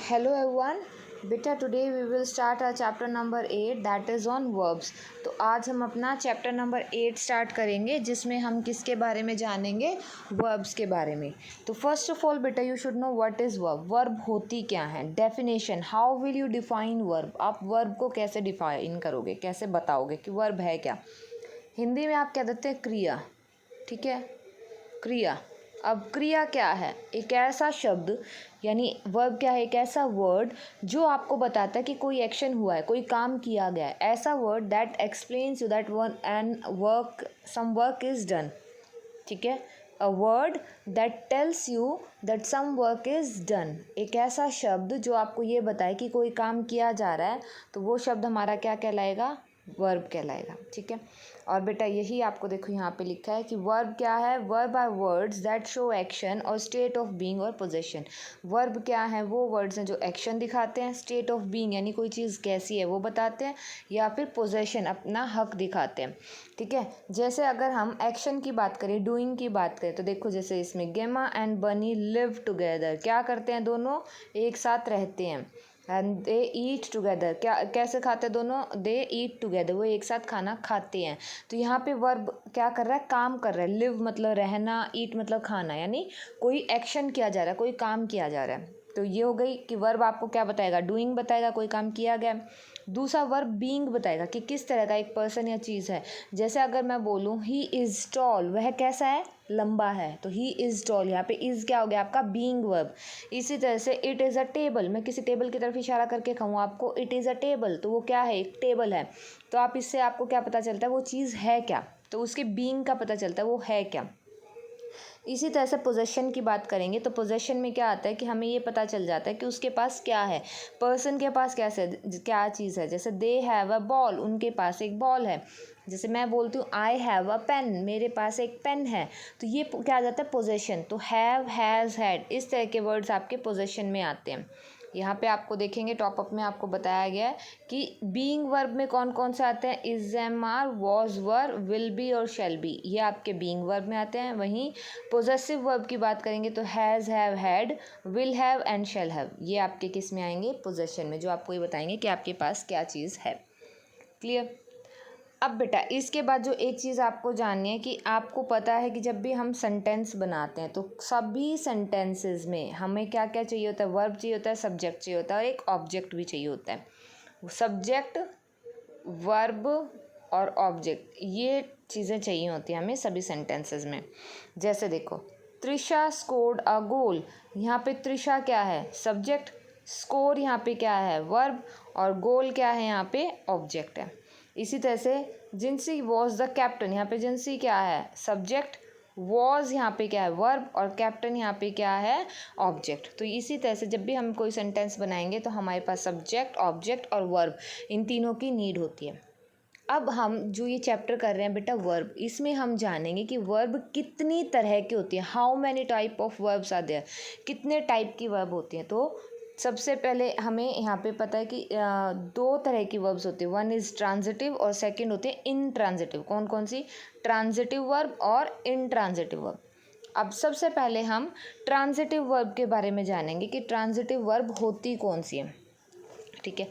Hello everyone, बेटा today we will start our chapter number 8 that is on verbs। तो आज हम अपना चैप्टर नंबर 8 स्टार्ट करेंगे जिसमें हम किसके बारे में जानेंगे, वर्ब्स के बारे में। तो फर्स्ट ऑफ ऑल बेटा you should know what is verb. Verb होती क्या है, definition, how will you define verb. आप वर्ब को कैसे डिफाइन करोगे, कैसे बताओगे कि वर्ब है क्या। हिंदी में आप कह देते हैं क्रिया, ठीक है, क्रिया। अब क्रिया क्या है, एक ऐसा शब्द यानी वर्ब क्या है, एक ऐसा वर्ड जो आपको बताता है कि कोई एक्शन हुआ है, कोई काम किया गया है। ऐसा word that explains you that one and work some work is done, ठीक है। A word that tells you that some work is done, एक ऐसा शब्द जो आपको ये बताए कि कोई काम किया जा रहा है, तो वो शब्द हमारा क्या कहलाएगा, वर्ब कहलाएगा, ठीक है। और बेटा यही आपको देखो यहाँ पे लिखा है कि वर्ब क्या है। Verb are words that show action और स्टेट ऑफ बीइंग और पोजीशन। वर्ब क्या है, वो वर्ड्स हैं जो एक्शन दिखाते हैं, स्टेट ऑफ बीइंग यानी कोई चीज़ कैसी है वो बताते हैं, या फिर पोजीशन अपना हक दिखाते हैं, ठीक है। जैसे अगर हम एक्शन की बात करें, डूइंग की बात करें, तो देखो जैसे इसमें गेमा एंड बनी लिव टुगेदर, क्या करते हैं, दोनों एक साथ रहते हैं। एंड दे ईट टुगेदर, क्या कैसे खाते हैं दोनों, दे ईट टुगेदर, वो एक साथ खाना खाते हैं। तो यहाँ पे वर्ब क्या कर रहा है, काम कर रहा है। लिव मतलब रहना, ईट मतलब खाना, यानी कोई एक्शन किया जा रहा है, कोई काम किया जा रहा है। तो ये हो गई कि वर्ब आपको क्या बताएगा, डूइंग बताएगा, कोई काम किया गया। दूसरा वर्ब बीइंग बताएगा कि किस तरह का एक पर्सन या चीज़ है। जैसे अगर मैं बोलूँ ही इज़ टॉल, वह कैसा है, लंबा है, तो ही इज़ टॉल, यहाँ पे इज़ क्या हो गया आपका, बीइंग वर्ब। इसी तरह से इट इज़ अ टेबल, मैं किसी टेबल की तरफ इशारा करके कहूँ आपको इट इज़ अ टेबल, तो वो क्या है, एक टेबल है। तो आप इससे आपको क्या पता चलता है, वो चीज़ है क्या, तो उसके बीइंग का पता चलता है वो है क्या। इसी तरह से पोजेशन की बात करेंगे तो पोजेशन में क्या आता है कि हमें ये पता चल जाता है कि उसके पास क्या है, पर्सन के पास क्या चीज़ है। जैसे दे हैव अ बॉल, उनके पास एक बॉल है। जैसे मैं बोलती हूँ आई हैव अ पेन, मेरे पास एक पेन है, तो ये क्या आ जाता है, पोजेशन। तो हैव, हैज़, हैड, इस तरह के वर्ड्स आपके पोजेशन में आते हैं। यहाँ पे आपको देखेंगे टॉपअप में आपको बताया गया है कि बीइंग वर्ब में कौन कौन से आते हैं, is, am, are, was, were, will be और शेल बी, ये आपके बीइंग वर्ब में आते हैं। वहीं पोजेसिव वर्ब की बात करेंगे तो has, have, had, will have and shall have, ये आपके किस में आएंगे, पोजेशन में, जो आपको ये बताएंगे कि आपके पास क्या चीज़ है। क्लियर। अब बेटा इसके बाद जो एक चीज़ आपको जाननी है कि आपको पता है कि जब भी हम सेंटेंस बनाते हैं तो सभी सेंटेंसेस में हमें क्या क्या चाहिए होता है, वर्ब चाहिए होता है, सब्जेक्ट चाहिए होता है और एक ऑब्जेक्ट भी चाहिए होता है। सब्जेक्ट, वर्ब और ऑब्जेक्ट, ये चीज़ें चाहिए होती हैं हमें सभी सेंटेंसेस में। जैसे देखो त्रिशा स्कोर्ड अ गोल, यहाँ पे त्रिशा क्या है, सब्जेक्ट, स्कोर यहाँ पे क्या है, वर्ब, और गोल क्या है, यहाँ पे ऑब्जेक्ट है। इसी तरह से जिंसी वॉज द कैप्टन, यहाँ पे जिंसी क्या है, सब्जेक्ट, वॉज यहाँ पे क्या है, वर्ब, और कैप्टन यहाँ पे क्या है, ऑब्जेक्ट। तो इसी तरह से जब भी हम कोई सेंटेंस बनाएंगे तो हमारे पास सब्जेक्ट, ऑब्जेक्ट और वर्ब, इन तीनों की नीड होती है। अब हम जो ये चैप्टर कर रहे हैं बेटा वर्ब, इसमें हम जानेंगे कि वर्ब कितनी तरह की होती है, how many type of verbs are there, कितने टाइप की वर्ब होती हैं। तो सबसे पहले हमें यहाँ पे पता है कि दो तरह की वर्ब्स होती है, वन इज़ ट्रांजिटिव और सेकंड होती है इनट्रांजिटिव। कौन कौन सी, ट्रांजिटिव वर्ब और इनट्रांजिटिव वर्ब। अब सबसे पहले हम ट्रांजिटिव वर्ब के बारे में जानेंगे कि ट्रांजिटिव वर्ब होती कौन सी है, ठीक है।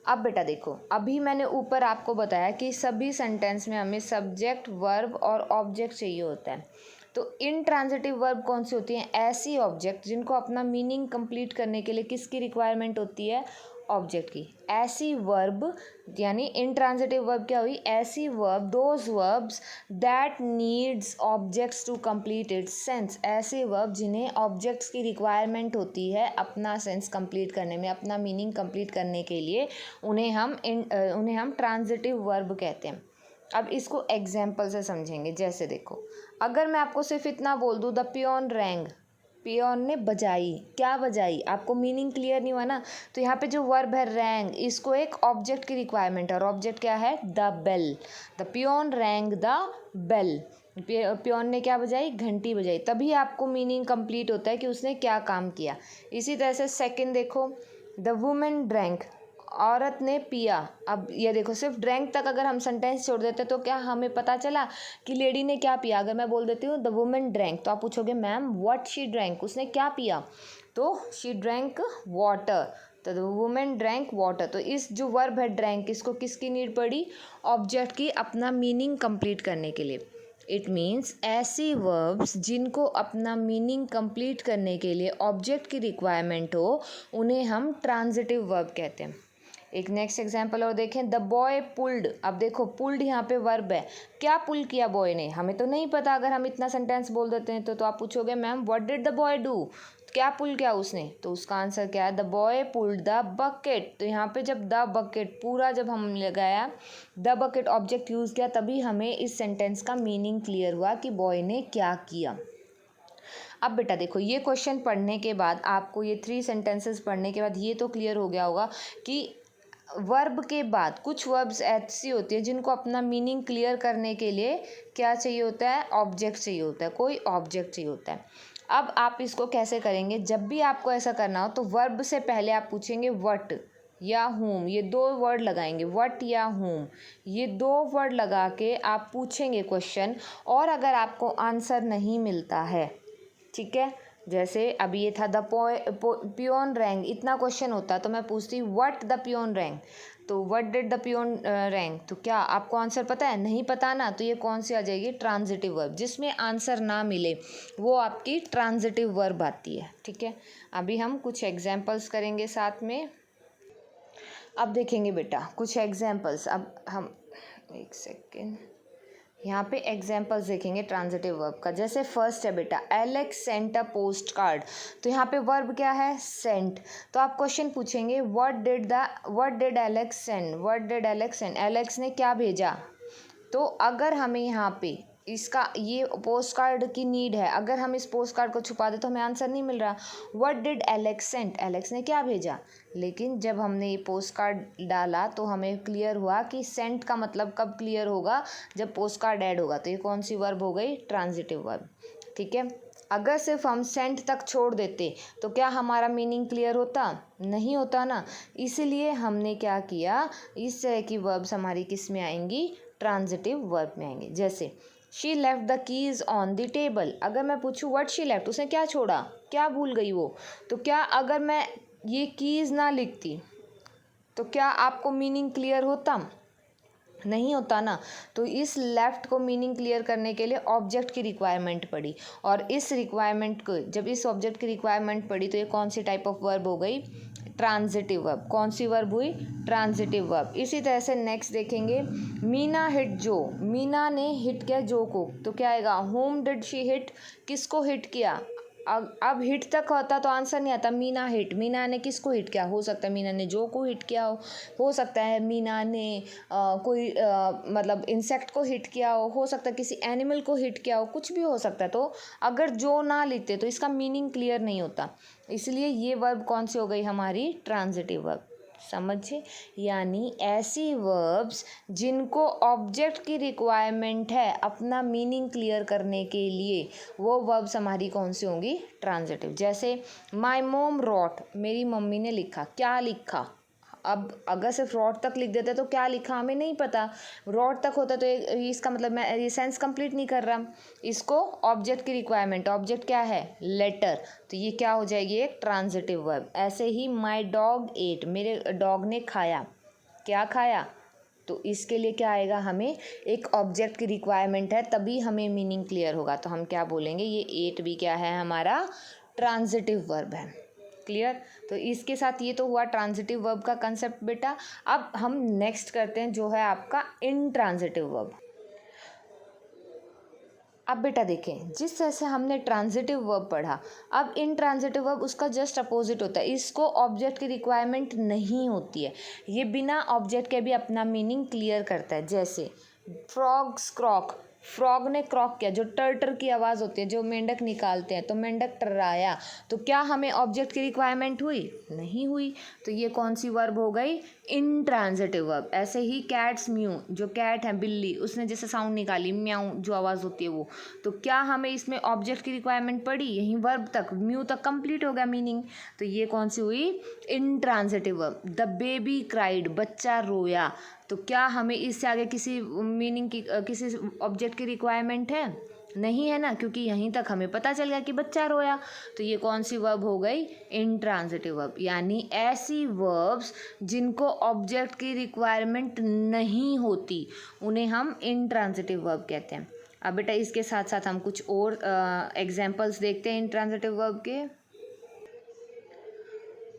अब बेटा देखो अभी मैंने ऊपर आपको बताया कि सभी सेंटेंस में हमें सब्जेक्ट, वर्ब और ऑब्जेक्ट चाहिए होता है। तो इनट्रांजिटिव वर्ब कौन सी होती हैं, ऐसी ऑब्जेक्ट जिनको अपना मीनिंग कंप्लीट करने के लिए किसकी रिक्वायरमेंट होती है, ऑब्जेक्ट की। ऐसी वर्ब यानी इनट्रांजिटिव वर्ब क्या हुई, ऐसी verb, those verbs that needs objects to complete its sense, ऐसे वर्ब जिन्हें ऑब्जेक्ट्स की रिक्वायरमेंट होती है अपना सेंस कंप्लीट करने में, अपना मीनिंग कंप्लीट करने के लिए, उन्हें हम ट्रांजिटिव वर्ब कहते हैं। अब इसको एग्जाम्पल से समझेंगे। जैसे देखो अगर मैं आपको सिर्फ इतना बोल दूँ द पियोन रैंग, पियोन ने बजाई, क्या बजाई, आपको मीनिंग क्लियर नहीं हुआ ना। तो यहाँ पे जो वर्ब है रैंग, इसको एक ऑब्जेक्ट की रिक्वायरमेंट है और ऑब्जेक्ट क्या है, the bell. The peon rang the bell, peon ने क्या बजाई, घंटी बजाई, तभी आपको मीनिंग कंप्लीट होता है कि उसने क्या काम किया। इसी तरह से सेकंड देखो द वुमेन ड्रैंक, औरत ने पिया। अब ये देखो सिर्फ ड्रैंक तक अगर हम सेंटेंस छोड़ देते तो क्या हमें पता चला कि लेडी ने क्या पिया। अगर मैं बोल देती हूँ द वुमेन ड्रैंक तो आप पूछोगे मैम व्हाट शी ड्रैंक, उसने क्या पिया। तो शी ड्रैंक वाटर, तो द वुमेन ड्रैंक वाटर। तो इस जो वर्ब है ड्रैंक, इसको किसकी नीड पड़ी? ऑब्जेक्ट की, अपना मीनिंग कंप्लीट करने के लिए। इट मीन्स ऐसी वर्ब्स जिनको अपना मीनिंग कंप्लीट करने के लिए ऑब्जेक्ट की रिक्वायरमेंट हो, उन्हें हम ट्रांजिटिव वर्ब कहते हैं। एक नेक्स्ट एग्जांपल और देखें, द बॉय पुल्ड। अब देखो पुल्ड यहाँ पे वर्ब है, क्या पुल किया बॉय ने, हमें तो नहीं पता। अगर हम इतना सेंटेंस बोल देते हैं तो आप पूछोगे ma'am what did the boy do, क्या पुल किया उसने, तो उसका आंसर क्या है? The boy pulled the bucket. तो यहाँ पे जब द बकेट पूरा जब हम लगाया, द बकेट ऑब्जेक्ट यूज़ किया, तभी हमें इस सेंटेंस का मीनिंग क्लियर हुआ कि बॉय ने क्या किया। अब बेटा देखो, ये क्वेश्चन पढ़ने के बाद आपको, ये 3 सेंटेंसेस पढ़ने के बाद ये तो क्लियर हो गया होगा कि वर्ब के बाद कुछ वर्ब्स ऐसी होती है जिनको अपना मीनिंग क्लियर करने के लिए क्या चाहिए होता है? ऑब्जेक्ट चाहिए होता है, कोई ऑब्जेक्ट चाहिए होता है। अब आप इसको कैसे करेंगे? जब भी आपको ऐसा करना हो तो वर्ब से पहले आप पूछेंगे व्हाट या whom, ये 2 वर्ड लगाएंगे, व्हाट या whom, ये 2 वर्ड लगा के आप पूछेंगे क्वेश्चन। और अगर आपको आंसर नहीं मिलता है, ठीक है, जैसे अभी ये था द पियोन रैंक, इतना क्वेश्चन होता तो मैं पूछती व्हाट द पियोन रैंक, तो what did the peon rang, तो क्या आपको आंसर पता है? नहीं पता ना, तो ये कौन सी आ जाएगी? Transitive verb. जिसमें आंसर ना मिले वो आपकी ट्रांजिटिव वर्ब आती है, ठीक है। अभी हम कुछ एग्जाम्पल्स करेंगे साथ में। अब देखेंगे बेटा कुछ एग्जाम्पल्स। अब हम एक सेकेंड, यहाँ पे एग्जाम्पल्स देखेंगे ट्रांजिटिव वर्ब का। जैसे फर्स्ट है बेटा, Alex sent a post card. तो यहाँ पे वर्ब क्या है? सेंट। तो आप क्वेश्चन पूछेंगे what did Alex send, what did Alex send, Alex ने क्या भेजा। तो अगर हमें यहाँ पे इसका ये पोस्ट कार्ड की नीड है, अगर हम इस पोस्ट कार्ड को छुपा दे तो हमें आंसर नहीं मिल रहा। What did Alex send, Alex ने क्या भेजा। लेकिन जब हमने ये पोस्ट कार्ड डाला तो हमें क्लियर हुआ कि सेंट का मतलब कब क्लियर होगा? जब पोस्ट कार्ड ऐड होगा। तो ये कौन सी वर्ब हो गई? ट्रांजिटिव वर्ब, ठीक है। अगर सिर्फ हम सेंट तक छोड़ देते तो क्या हमारा मीनिंग क्लियर होता? नहीं होता ना। इसीलिए हमने क्या किया, इस तरह की वर्ब्स हमारी किस में आएंगी? ट्रांजिटिव वर्ब में आएंगे। जैसे she left the keys on the table. अगर मैं पूछूँ व्हाट शी लेफ्ट, उसने क्या छोड़ा, क्या भूल गई वो, तो क्या अगर मैं ये कीज़ ना लिखती तो क्या आपको मीनिंग क्लियर होता? नहीं होता ना। तो इस लेफ्ट को मीनिंग क्लियर करने के लिए ऑब्जेक्ट की रिक्वायरमेंट पड़ी, और इस रिक्वायरमेंट को, जब इस ऑब्जेक्ट की रिक्वायरमेंट पड़ी तो ये कौन सी टाइप ऑफ वर्ब हो गई? Transitive verb. कौन सी वर्ब हुई? Transitive verb. इसी तरह से नेक्स्ट देखेंगे, मीना हिट जो, मीना ने हिट किया जो को, तो क्या आएगा? होम डिड शी हिट, किसको हिट किया। अब हिट तक होता तो आंसर नहीं आता। मीना हिट, मीना ने किसको हिट किया? हो सकता है मीना ने जो को हिट किया हो सकता है मीना ने कोई मतलब इंसेक्ट को हिट किया हो सकता है किसी एनिमल को हिट किया हो, कुछ भी हो सकता है। तो अगर जो ना लिखते तो इसका मीनिंग क्लियर नहीं होता। इसलिए ये वर्ब कौन सी हो गई हमारी? Transitive verb. समझे? यानी ऐसी वर्ब्स जिनको ऑब्जेक्ट की रिक्वायरमेंट है अपना मीनिंग क्लियर करने के लिए, वो वर्ब्स हमारी कौन सी होंगी? ट्रांजिटिव। जैसे माय मॉम रॉट, मेरी मम्मी ने लिखा, क्या लिखा। अब अगर सिर्फ रॉट तक लिख देते तो क्या लिखा हमें नहीं पता, रॉट तक होता तो इसका मतलब मैं ये सेंस कंप्लीट नहीं कर रहा। इसको ऑब्जेक्ट की रिक्वायरमेंट, ऑब्जेक्ट क्या है? लेटर, तो ये क्या हो जाएगी? एक ट्रांजिटिव वर्ब। ऐसे ही माय डॉग एट, मेरे डॉग ने खाया, क्या खाया, तो इसके लिए क्या आएगा? हमें एक ऑब्जेक्ट की रिक्वायरमेंट है, तभी हमें मीनिंग क्लियर होगा। तो हम क्या बोलेंगे? ये एट भी क्या है? हमारा ट्रांजिटिव वर्ब है। क्लियर? तो इसके साथ ये तो हुआ ट्रांजिटिव वर्ब का कंसेप्ट बेटा। अब हम नेक्स्ट करते हैं जो है आपका इनट्रांजिटिव वर्ब। अब बेटा देखें, जिस तरह से हमने ट्रांजिटिव वर्ब पढ़ा, अब इनट्रांजिटिव वर्ब उसका जस्ट अपोजिट होता है। इसको ऑब्जेक्ट की रिक्वायरमेंट नहीं होती है, ये बिना ऑब्जेक्ट के भी अपना मीनिंग क्लियर करता है। जैसे फ्रॉग्स क्रॉक, फ्रॉग ने क्रॉक किया, जो टर की आवाज़ होती है जो मेंढक निकालते हैं, तो मेंढक टर्राया, तो क्या हमें ऑब्जेक्ट की रिक्वायरमेंट हुई? नहीं हुई। तो ये कौन सी वर्ब हो गई? Intransitive verb. ऐसे ही कैट्स म्यू, जो कैट है बिल्ली, उसने जैसे साउंड निकाली म्याऊ जो आवाज़ होती है वो, तो क्या हमें इसमें ऑब्जेक्ट की रिक्वायरमेंट पड़ी? यहीं वर्ब तक, म्यू तक कंप्लीट हो गया मीनिंग। तो ये कौन सी हुई? Intransitive verb. The baby cried, बच्चा रोया, तो क्या हमें इससे आगे किसी मीनिंग की किसी ऑब्जेक्ट की रिक्वायरमेंट है? नहीं है ना, क्योंकि यहीं तक हमें पता चल गया कि बच्चा रोया। तो ये कौन सी वर्ब हो गई? इंट्रांजिटिव वर्ब, यानी ऐसी वर्ब्स जिनको ऑब्जेक्ट की रिक्वायरमेंट नहीं होती उन्हें हम इंट्रांजिटिव वर्ब कहते हैं। अब बेटा इसके साथ साथ हम कुछ और एग्जाम्पल्स देखते हैं इंट्रांजिटिव वर्ब के।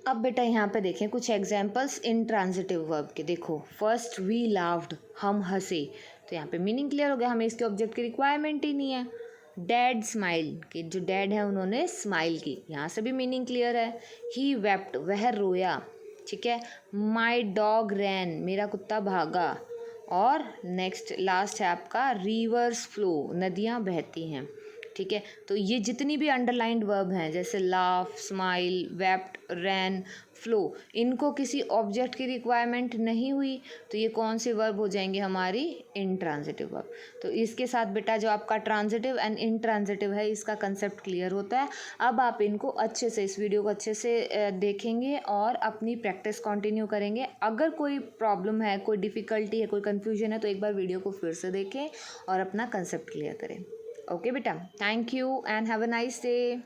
अब बेटा यहाँ पे देखें कुछ एग्जाम्पल्स इंट्रांजिटिव वर्ब के। देखो, फर्स्ट वी लाफ्ड, हम हंसे, तो यहाँ पे मीनिंग क्लियर हो गया, हमें इसके ऑब्जेक्ट की रिक्वायरमेंट ही नहीं है। डैड स्माइल, कि जो डैड है उन्होंने स्माइल की, यहाँ से भी मीनिंग क्लियर है। ही वेप्ट, वह रोया, ठीक है। माई डॉग रैन, मेरा कुत्ता भागा। और नेक्स्ट लास्ट है आपका रिवर्स फ्लो, नदियाँ बहती हैं, ठीक है। तो ये जितनी भी अंडरलाइंड वर्ब हैं जैसे लाफ, स्माइल, वेप्ट, रैन, फ्लो, इनको किसी ऑब्जेक्ट की रिक्वायरमेंट नहीं हुई तो ये कौन से वर्ब हो जाएंगे? हमारी इंट्रांजिटिव वर्ब। तो इसके साथ बेटा जो आपका ट्रांजिटिव एंड इंट्रांजिटिव है इसका कंसेप्ट क्लियर होता है। अब आप इनको अच्छे से, इस वीडियो को अच्छे से देखेंगे और अपनी प्रैक्टिस कंटिन्यू करेंगे। अगर कोई प्रॉब्लम है, कोई डिफ़िकल्टी है, कोई कन्फ्यूजन है तो एक बार वीडियो को फिर से देखें और अपना कंसेप्ट क्लियर करें। Okay, beta. Thank you and have a nice day.